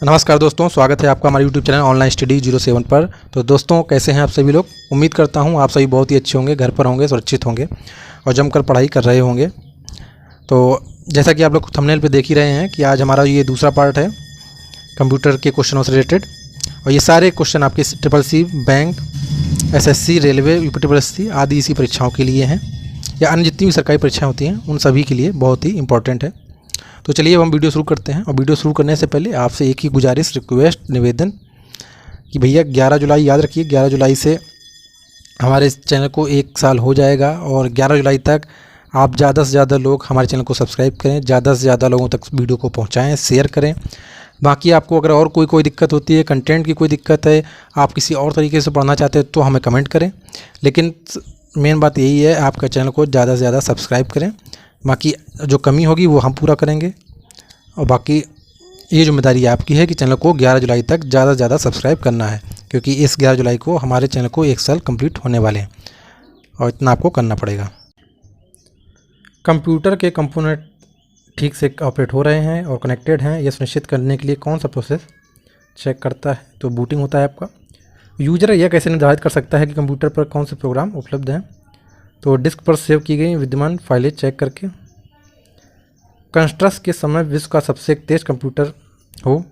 नमस्कार दोस्तों, स्वागत है आपका हमारे YouTube चैनल ऑनलाइन स्टडी 07 पर। तो दोस्तों, कैसे हैं आप सभी लोग। उम्मीद करता हूं आप सभी बहुत ही अच्छे होंगे, घर पर होंगे, सुरक्षित होंगे और जमकर पढ़ाई कर रहे होंगे। तो जैसा कि आप लोग थंबनेल पे देख ही रहे हैं कि आज हमारा ये दूसरा पार्ट है कंप्यूटर के क्वेश्चनों से रिलेटेड। और ये सारे क्वेश्चन आपके SSC, bank, SSC, railway, UPSC आदि इसी परीक्षाओं के लिए हैं, या अन्य जितनी भी सरकारी परीक्षाएँ होती हैं उन सभी के लिए बहुत ही इंपॉर्टेंट है। तो चलिए अब हम वीडियो शुरू करते हैं। और वीडियो शुरू करने से पहले आपसे एक ही गुजारिश, रिक्वेस्ट, निवेदन कि भैया 11 जुलाई याद रखिए, 11 जुलाई से हमारे इस चैनल को 1 साल हो जाएगा। और 11 जुलाई तक आप ज़्यादा से ज़्यादा लोग हमारे चैनल को सब्सक्राइब करें, ज़्यादा से ज़्यादा लोगों तक वीडियो को पहुँचाएँ, शेयर करें। बाकी आपको अगर और कोई दिक्कत होती है, कंटेंट की कोई दिक्कत है, आप किसी और तरीके से पढ़ना चाहते हैं तो हमें कमेंट करें। लेकिन मेन बात यही है, आपका चैनल को ज़्यादा से ज़्यादा सब्सक्राइब करें। बाकी जो कमी होगी वो हम पूरा करेंगे। और बाकी ये जिम्मेदारी आपकी है कि चैनल को 11 जुलाई तक ज़्यादा से ज़्यादा सब्सक्राइब करना है, क्योंकि इस 11 जुलाई को हमारे चैनल को 1 साल कंप्लीट होने वाले हैं और इतना आपको करना पड़ेगा। कंप्यूटर के कंपोनेंट ठीक से ऑपरेट हो रहे हैं और कनेक्टेड हैं, यह सुनिश्चित करने के लिए कौन सा प्रोसेस चेक करता है। तो बूटिंग होता है आपका। यूजर यह कैसे निर्धारित कर सकता है कि कंप्यूटर पर कौन से प्रोग्राम उपलब्ध हैं। तो डिस्क पर सेव की गई विद्यमान फाइलें चेक करके। कंस्ट्रक्ट के समय विश्व का सबसे तेज कंप्यूटर हो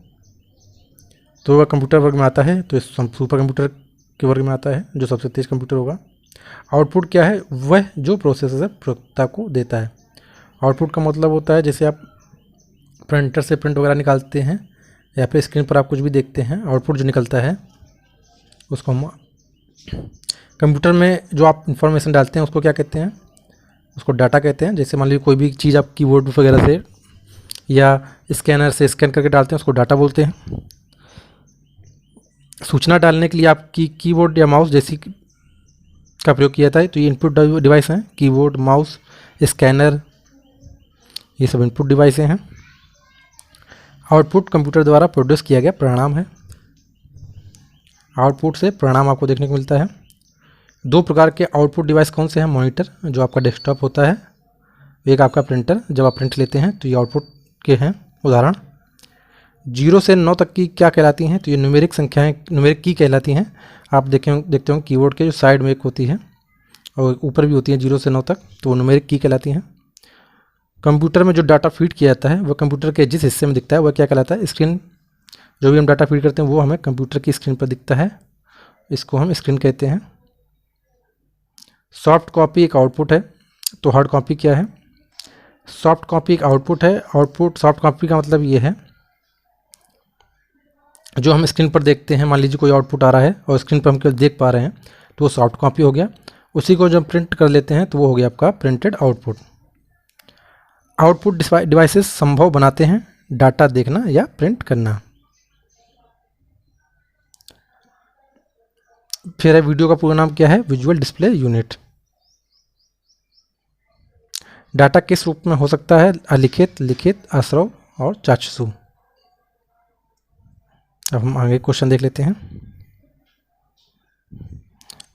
तो वह कंप्यूटर वर्ग में आता है, तो इस सुपर कंप्यूटर के वर्ग में आता है जो सबसे तेज कंप्यूटर होगा। आउटपुट क्या है, वह जो प्रोसेसर प्रयोक्ता को देता है। आउटपुट का मतलब होता है जैसे आप प्रिंटर से प्रिंट वगैरह निकालते हैं या फिर स्क्रीन पर आप कुछ भी देखते हैं, आउटपुट जो निकलता है उसको हम कंप्यूटर में जो आप इंफॉर्मेशन डालते हैं उसको क्या कहते हैं, उसको डाटा कहते हैं। जैसे मान लीजिए कोई भी चीज़ आप कीबोर्ड वगैरह से या स्कैनर से स्कैन करके डालते हैं उसको डाटा बोलते हैं। सूचना डालने के लिए आपकी कीबोर्ड या माउस जैसी का प्रयोग किया जाता है, तो ये इनपुट डिवाइस हैं। कीबोर्ड, माउस, स्कैनर, ये सब इनपुट डिवाइसें हैं। आउटपुट कंप्यूटर द्वारा प्रोड्यूस किया गया परिणाम है। आउटपुट से परिणाम आपको देखने को मिलता है। 2 प्रकार के आउटपुट डिवाइस कौन से हैं। मॉनिटर जो आपका डेस्कटॉप होता है, एक आपका प्रिंटर, जब आप प्रिंट लेते हैं तो ये आउटपुट के हैं उदाहरण। 0 से 9 तक की क्या कहलाती हैं, तो ये न्यूमेरिक संख्याएं, न्यूमेरिक की कहलाती हैं। आप देखते होंगे कीबोर्ड के जो साइड में एक होती है और ऊपर भी होती है 0 से 9 तक, तो वो न्यूमेरिक की कहलाती हैं। कंप्यूटर में जो डाटा फीड किया जाता है वह कंप्यूटर के जिस हिस्से में दिखता है वह क्या कहलाता है, स्क्रीन। जो भी हम डाटा फीड करते हैं वो हमें कंप्यूटर की स्क्रीन पर दिखता है, इसको हम स्क्रीन कहते हैं। सॉफ्ट कॉपी एक आउटपुट है, तो हार्ड कॉपी क्या है। सॉफ्ट कॉपी एक आउटपुट है। आउटपुट सॉफ्ट कॉपी का मतलब ये है जो हम स्क्रीन पर देखते हैं। मान लीजिए कोई आउटपुट आ रहा है और स्क्रीन पर हम केवल देख पा रहे हैं तो वो सॉफ्ट कॉपी हो गया। उसी को जब प्रिंट कर लेते हैं तो वो हो गया आपका प्रिंटेड आउटपुट। आउटपुट डिवाइसेस संभव बनाते हैं डाटा देखना या प्रिंट करना। फिर है वीडियो का पूरा नाम क्या है, विजुअल डिस्प्ले यूनिट। डाटा किस रूप में हो सकता है, अलिखित, लिखित, अश्रव्य और चाक्षुष। अब हम आगे क्वेश्चन देख लेते हैं।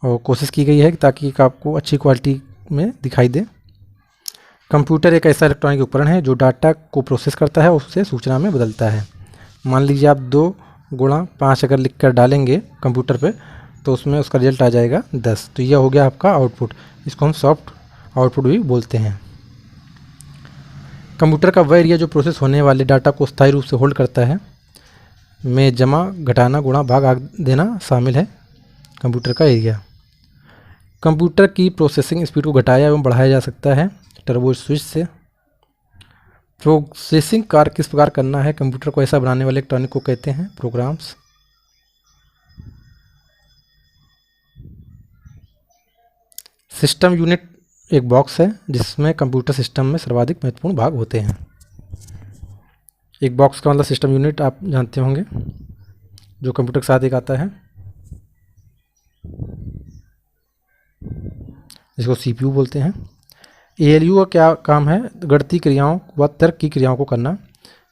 और कोशिश की गई है ताकि आपको अच्छी क्वालिटी में दिखाई दे। कंप्यूटर एक ऐसा इलेक्ट्रॉनिक उपकरण है जो डाटा को प्रोसेस करता है और उसे सूचना में बदलता है। मान लीजिए आप 2 × 5 अगर लिख कर डालेंगे कंप्यूटर पे तो उसमें उसका रिजल्ट आ जाएगा 10। तो यह हो गया आपका आउटपुट। इसको हम सॉफ्ट आउटपुट भी बोलते हैं। कंप्यूटर का वह एरिया जो प्रोसेस होने वाले डाटा को स्थायी रूप से होल्ड करता है, में जमा, घटाना, गुणा, भाग देना शामिल है कंप्यूटर का एरिया। कंप्यूटर की प्रोसेसिंग स्पीड को घटाया एवं बढ़ाया जा सकता है टर्बो स्विच से। प्रोसेसिंग कार्य किस प्रकार करना है, कंप्यूटर को ऐसा बनाने वाले इलेक्ट्रॉनिक को कहते हैं प्रोग्राम्स। सिस्टम यूनिट एक बॉक्स है जिसमें कंप्यूटर सिस्टम में सर्वाधिक महत्वपूर्ण भाग होते हैं। एक बॉक्स का मतलब सिस्टम यूनिट आप जानते होंगे, जो कंप्यूटर के साथ एक आता है, जिसको CPU बोलते हैं। ALU का क्या काम है, गणितीय क्रियाओं व तर्क की क्रियाओं को करना।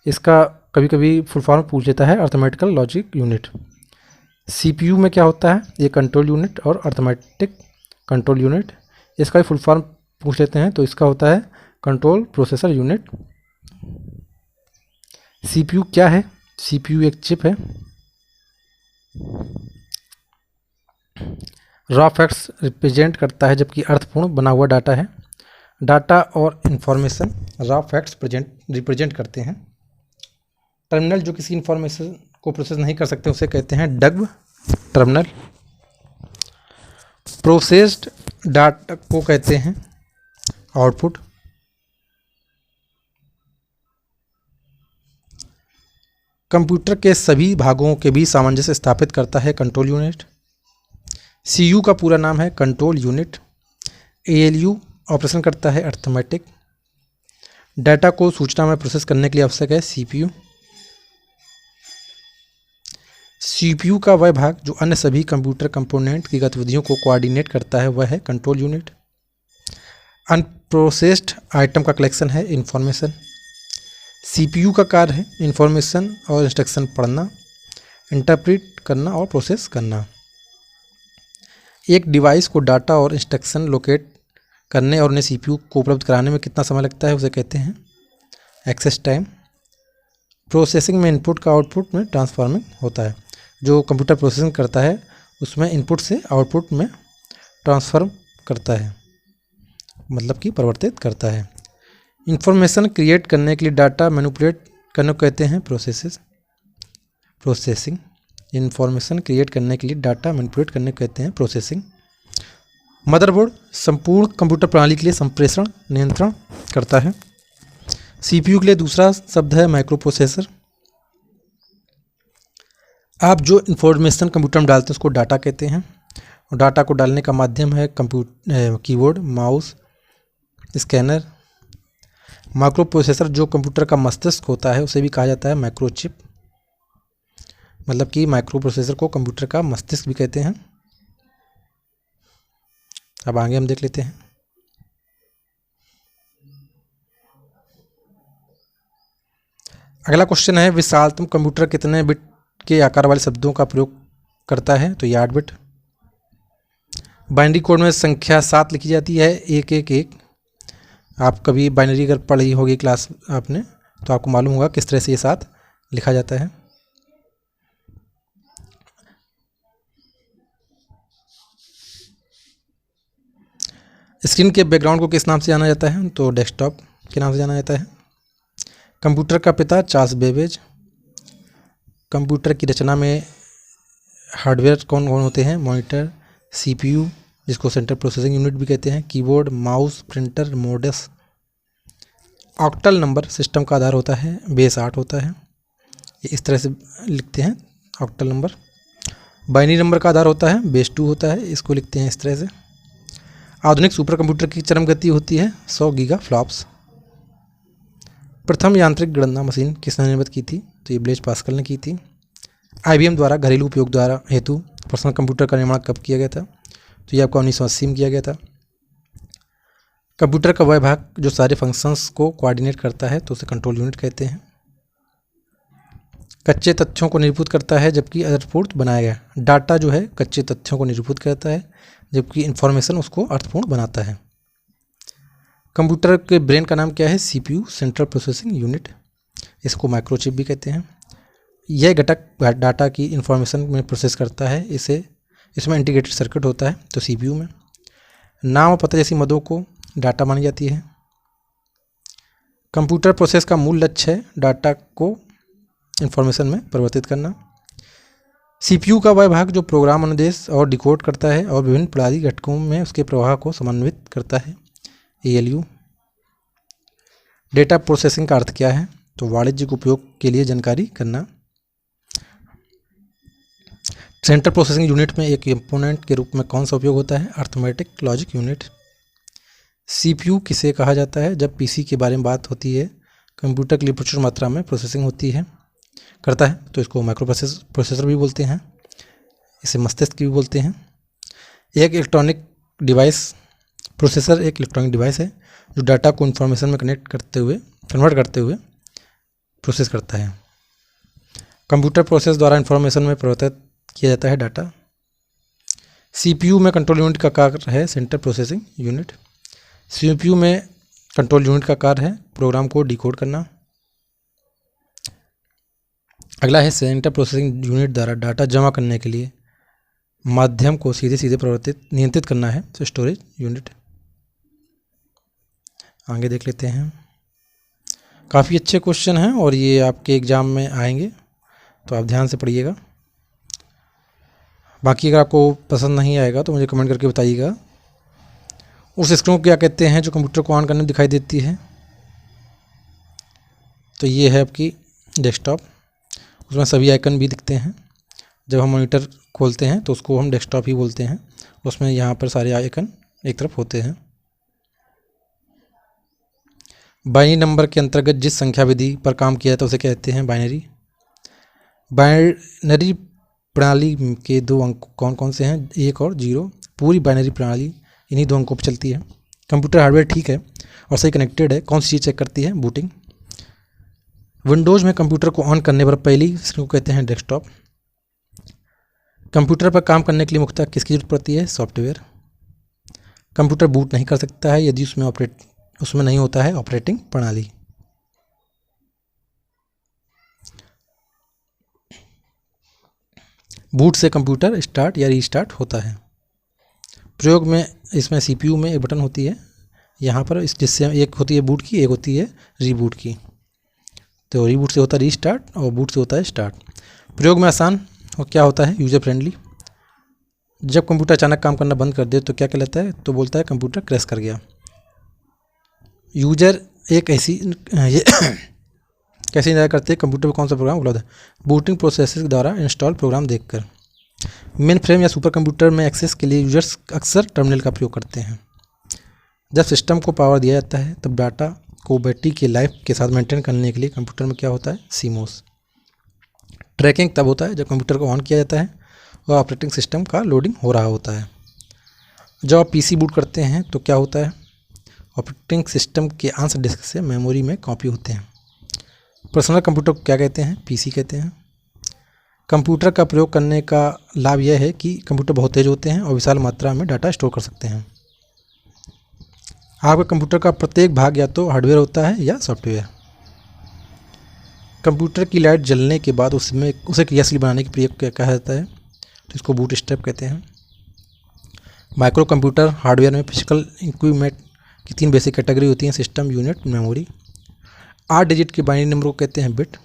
इसका कभी कभी फुल फॉर्म पूछ लेता है, अर्थमेटिकल लॉजिक यूनिट। CPU में क्या होता है, ये कंट्रोल यूनिट और अर्थमेटिक कंट्रोल यूनिट। इसका भी फुल फॉर्म पूछ लेते हैं तो इसका होता है कंट्रोल प्रोसेसर यूनिट। CPU क्या है, सीपीयू एक चिप है। रॉ फैक्ट्स रिप्रेजेंट करता है जबकि अर्थपूर्ण बना हुआ डाटा है। डाटा और इंफॉर्मेशन रॉ फैक्ट्स रिप्रेजेंट करते हैं। टर्मिनल जो किसी इंफॉर्मेशन को प्रोसेस नहीं कर सकते उसे कहते हैं डग्ब टर्मिनल। प्रोसेस्ड डाटा को कहते हैं आउटपुट। कंप्यूटर के सभी भागों के बीच सामंजस्य स्थापित करता है कंट्रोल यूनिट। सीयू का पूरा नाम है कंट्रोल यूनिट। एएलयू ऑपरेशन करता है अर्थमेटिक। डाटा को सूचना में प्रोसेस करने के लिए आवश्यक है सीपीयू। सीपीयू का वह भाग जो अन्य सभी कंप्यूटर कंपोनेंट की गतिविधियों को कोऑर्डिनेट करता है वह है कंट्रोल यूनिट। अनप्रोसेस्ड आइटम का कलेक्शन है इंफॉर्मेशन। सीपीयू का कार्य है इंफॉर्मेशन और इंस्ट्रक्शन पढ़ना, इंटरप्रेट करना और प्रोसेस करना। एक डिवाइस को डाटा और इंस्ट्रक्शन लोकेट करने और उन्हें सीपीयू को उपलब्ध कराने में कितना समय लगता है उसे कहते हैं एक्सेस टाइम। प्रोसेसिंग में इनपुट का आउटपुट में ट्रांसफॉर्मिंग होता है। जो कंप्यूटर प्रोसेसिंग करता है उसमें इनपुट से आउटपुट में ट्रांसफॉर्म करता है, मतलब कि परिवर्तित करता है। इंफॉर्मेशन क्रिएट करने के लिए डाटा मैनिपुलेट करने को कहते हैं प्रोसेसिंग। इंफॉर्मेशन क्रिएट करने के लिए डाटा मैनिपुलेट करने को कहते हैं प्रोसेसिंग। मदरबोर्ड संपूर्ण कंप्यूटर प्रणाली के लिए संप्रेषण नियंत्रण करता है। सीपीयू के लिए दूसरा शब्द है माइक्रो प्रोसेसर। आप जो इंफॉर्मेशन कंप्यूटर में डालते हैं उसको डाटा कहते हैं और डाटा को डालने का माध्यम है keyboard, mouse, scanner. Micro processor जो कंप्यूटर का मस्तिष्क होता है उसे भी कहा जाता है माइक्रोचिप, मतलब कि माइक्रो प्रोसेसर को कंप्यूटर का मस्तिष्क भी कहते हैं। अब आगे हम देख लेते हैं। अगला क्वेश्चन है विशालतम कंप्यूटर कितने बिट के आकार वाले शब्दों का प्रयोग करता है, तो ये 8 बिट। बाइनरी कोड में संख्या 7 लिखी जाती है 111। आप कभी बाइनरी अगर पढ़ी होगी क्लास आपने तो आपको मालूम होगा किस तरह से ये 7 लिखा जाता है। स्क्रीन के बैकग्राउंड को किस नाम से जाना जाता है, तो डेस्कटॉप के नाम से जाना जाता है। कंप्यूटर का पिता चार्ल्स बेबेज। कंप्यूटर की रचना में हार्डवेयर कौन कौन होते हैं, मॉनिटर, सीपीयू जिसको सेंट्रल प्रोसेसिंग यूनिट भी कहते हैं, keyboard, mouse, printer, modems. Octal number system का आधार होता है, बेस 8 होता है, ये इस तरह से लिखते हैं ऑक्टल नंबर। बाइनरी नंबर का आधार होता है, बेस 2 होता है, इसको लिखते हैं इस तरह से। आधुनिक सुपर कंप्यूटर की चरम गति होती है 100 गीगा फ्लॉप्स। प्रथम यांत्रिक गणना मशीन किसने निर्मित की थी, तो ये ब्लेज पास्कल ने की थी। आईबीएम द्वारा घरेलू उपयोग द्वारा हेतु पर्सनल कंप्यूटर का निर्माण कब किया गया था, तो ये आपको 1980 में किया गया था। कंप्यूटर का वह भाग जो सारे फंक्शंस को कोऑर्डिनेट करता है तो उसे कंट्रोल यूनिट कहते हैं। कच्चे तथ्यों को निरूपित करता है जबकि अर्थपूर्ण बनाया गया। डाटा जो है कच्चे तथ्यों को निरूपित करता है जबकि इंफॉर्मेशन उसको अर्थपूर्ण बनाता है। कंप्यूटर के ब्रेन का नाम क्या है, सीपीयू सेंट्रल प्रोसेसिंग यूनिट, इसको माइक्रोचिप भी कहते हैं। यह घटक डाटा की इंफॉर्मेशन में प्रोसेस करता है, इसमें इंटीग्रेटेड सर्किट होता है तो सीपीयू में। नाम और पता जैसी मदों को डाटा मानी जाती है। कंप्यूटर प्रोसेस का मूल लक्ष्य है डाटा को इंफॉर्मेशन में परिवर्तित करना। सीपीयू का वह भाग जो प्रोग्राम अनुदेश और डिकोड करता है और विभिन्न प्रणाली घटकों में उसके प्रवाह को समन्वित करता है, एएलयू। डेटा प्रोसेसिंग का अर्थ क्या है, तो वाणिज्यिक उपयोग के लिए जानकारी करना। सेंट्रल प्रोसेसिंग यूनिट में एक कंपोनेंट के रूप में कौन सा उपयोग होता है, अर्थमेटिक लॉजिक यूनिट। सीपीयू किसे कहा जाता है, जब पीसी के बारे में बात होती है कंप्यूटर के लिए प्रचुर मात्रा में प्रोसेसिंग होती है करता है तो इसको माइक्रो प्रोसेसर भी बोलते हैं, इसे मस्तिष्क भी बोलते हैं। एक इलेक्ट्रॉनिक डिवाइस प्रोसेसर एक इलेक्ट्रॉनिक डिवाइस है जो डाटा को इन्फॉर्मेशन में कन्वर्ट करते हुए प्रोसेस करता है। कंप्यूटर प्रोसेस द्वारा इन्फॉर्मेशन में परिवर्तित किया जाता है डाटा। सीपीयू में कंट्रोल यूनिट का कार्य है सेंट्रल प्रोसेसिंग यूनिट। सीपीयू में कंट्रोल यूनिट का कार्य है प्रोग्राम को डिकोड करना। अगला है सेंट्रल प्रोसेसिंग यूनिट द्वारा डाटा जमा करने के लिए माध्यम को सीधे सीधे नियंत्रित करना है, तो स्टोरेज यूनिट। आगे देख लेते हैं। काफ़ी अच्छे क्वेश्चन हैं और ये आपके एग्ज़ाम में आएंगे, तो आप ध्यान से पढ़िएगा। बाकी अगर आपको पसंद नहीं आएगा तो मुझे कमेंट करके बताइएगा। उस स्क्रीन को क्या कहते हैं जो कंप्यूटर को ऑन करने में दिखाई देती है? तो ये है आपकी डेस्कटॉप। उसमें सभी आइकन भी दिखते हैं। जब हम मॉनिटर खोलते हैं तो उसको हम डेस्कटॉप ही बोलते हैं। उसमें यहाँ पर सारे आइकन एक तरफ होते हैं। बाइनरी नंबर के अंतर्गत जिस संख्या विधि पर काम किया जाता है उसे कहते हैं बाइनरी। बाइनरी प्रणाली के दो अंक कौन कौन से हैं? 1 और 0। पूरी बाइनरी प्रणाली इन्हीं 2 अंकों पर चलती है। कंप्यूटर हार्डवेयर ठीक है और सही कनेक्टेड है, कौन सी चीज़ चेक करती है? बूटिंग। विंडोज़ में कंप्यूटर को ऑन करने पर पहली स्क्रीन को कहते हैं डेस्कटॉप। कंप्यूटर पर काम करने के लिए मुख्यतः किसकी जरूरत पड़ती है? सॉफ्टवेयर। कंप्यूटर बूट नहीं कर सकता है यदि उसमें नहीं होता है ऑपरेटिंग प्रणाली। बूट से कंप्यूटर स्टार्ट या रीस्टार्ट होता है। प्रयोग में इसमें सीपीयू में एक बटन होती है यहाँ पर, जिससे एक होती है बूट की, एक होती है रीबूट की। तो रीबूट से होता है रीस्टार्ट और बूट से होता है स्टार्ट। प्रयोग में आसान और क्या होता है? User friendly. जब कंप्यूटर अचानक काम करना बंद कर दे तो क्या कहलाता है? तो बोलता है कंप्यूटर क्रैश कर गया। यूजर एक ऐसी ये कैसे इंतजार करते हैं कंप्यूटर पर कौन सा प्रोग्राम उपलब्ध है? बूटिंग प्रोसेस द्वारा इंस्टॉल प्रोग्राम देखकर। मेन फ्रेम या सुपर कंप्यूटर में एक्सेस के लिए यूजर्स अक्सर टर्मिनल का प्रयोग करते हैं। जब सिस्टम को पावर दिया जाता है तब डाटा को बैटरी के लाइफ के साथ मेंटेन करने के लिए कंप्यूटर में क्या होता है? सीमोस। ट्रैकिंग तब होता है जब कंप्यूटर को ऑन किया जाता है और ऑपरेटिंग सिस्टम का लोडिंग हो रहा होता है। जब आप पीसी बूट करते हैं तो क्या होता है? ऑपरेटिंग सिस्टम के अंश डिस्क से मेमोरी में कॉपी होते हैं। पर्सनल कंप्यूटर को क्या कहते हैं? पीसी कहते हैं। कंप्यूटर का प्रयोग करने का लाभ यह है कि कंप्यूटर बहुत तेज़ होते हैं और विशाल मात्रा में डाटा स्टोर कर सकते हैं। आपके कंप्यूटर का प्रत्येक भाग या तो हार्डवेयर होता है या सॉफ्टवेयर। कंप्यूटर की लाइट जलने के बाद उसे क्रियाशील बनाने की प्रक्रिया क्या कहा जाता है? तो इसको बूट स्टेप कहते हैं। माइक्रो कंप्यूटर हार्डवेयर में फिजिकल इक्विपमेंट की 3 बेसिक कैटेगरी होती हैं: सिस्टम, यूनिट, मेमोरी। 8 डिजिट के बाइनरी नंबर को कहते हैं बिट।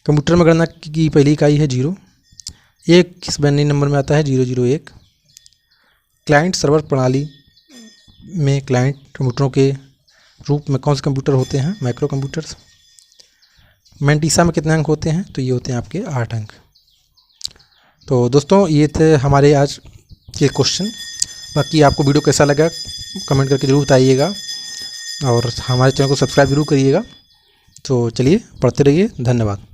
कंप्यूटर में गणना की पहली इकाई है 0। 1 किस बाइनरी नंबर में आता है? 001। क्लाइंट सर्वर प्रणाली में क्लाइंट कंप्यूटरों के रूप में कौन से कंप्यूटर होते हैं? Micro computers. मेंटीसा में कितने अंक होते हैं? तो ये होते हैं आपके 8 अंक। तो दोस्तों ये थे हमारे आज के क्वेश्चन। बाकी आपको वीडियो कैसा लगा कमेंट करके ज़रूर बताइएगा और हमारे चैनल को सब्सक्राइब जरूर करिएगा। तो चलिए पढ़ते रहिए। धन्यवाद।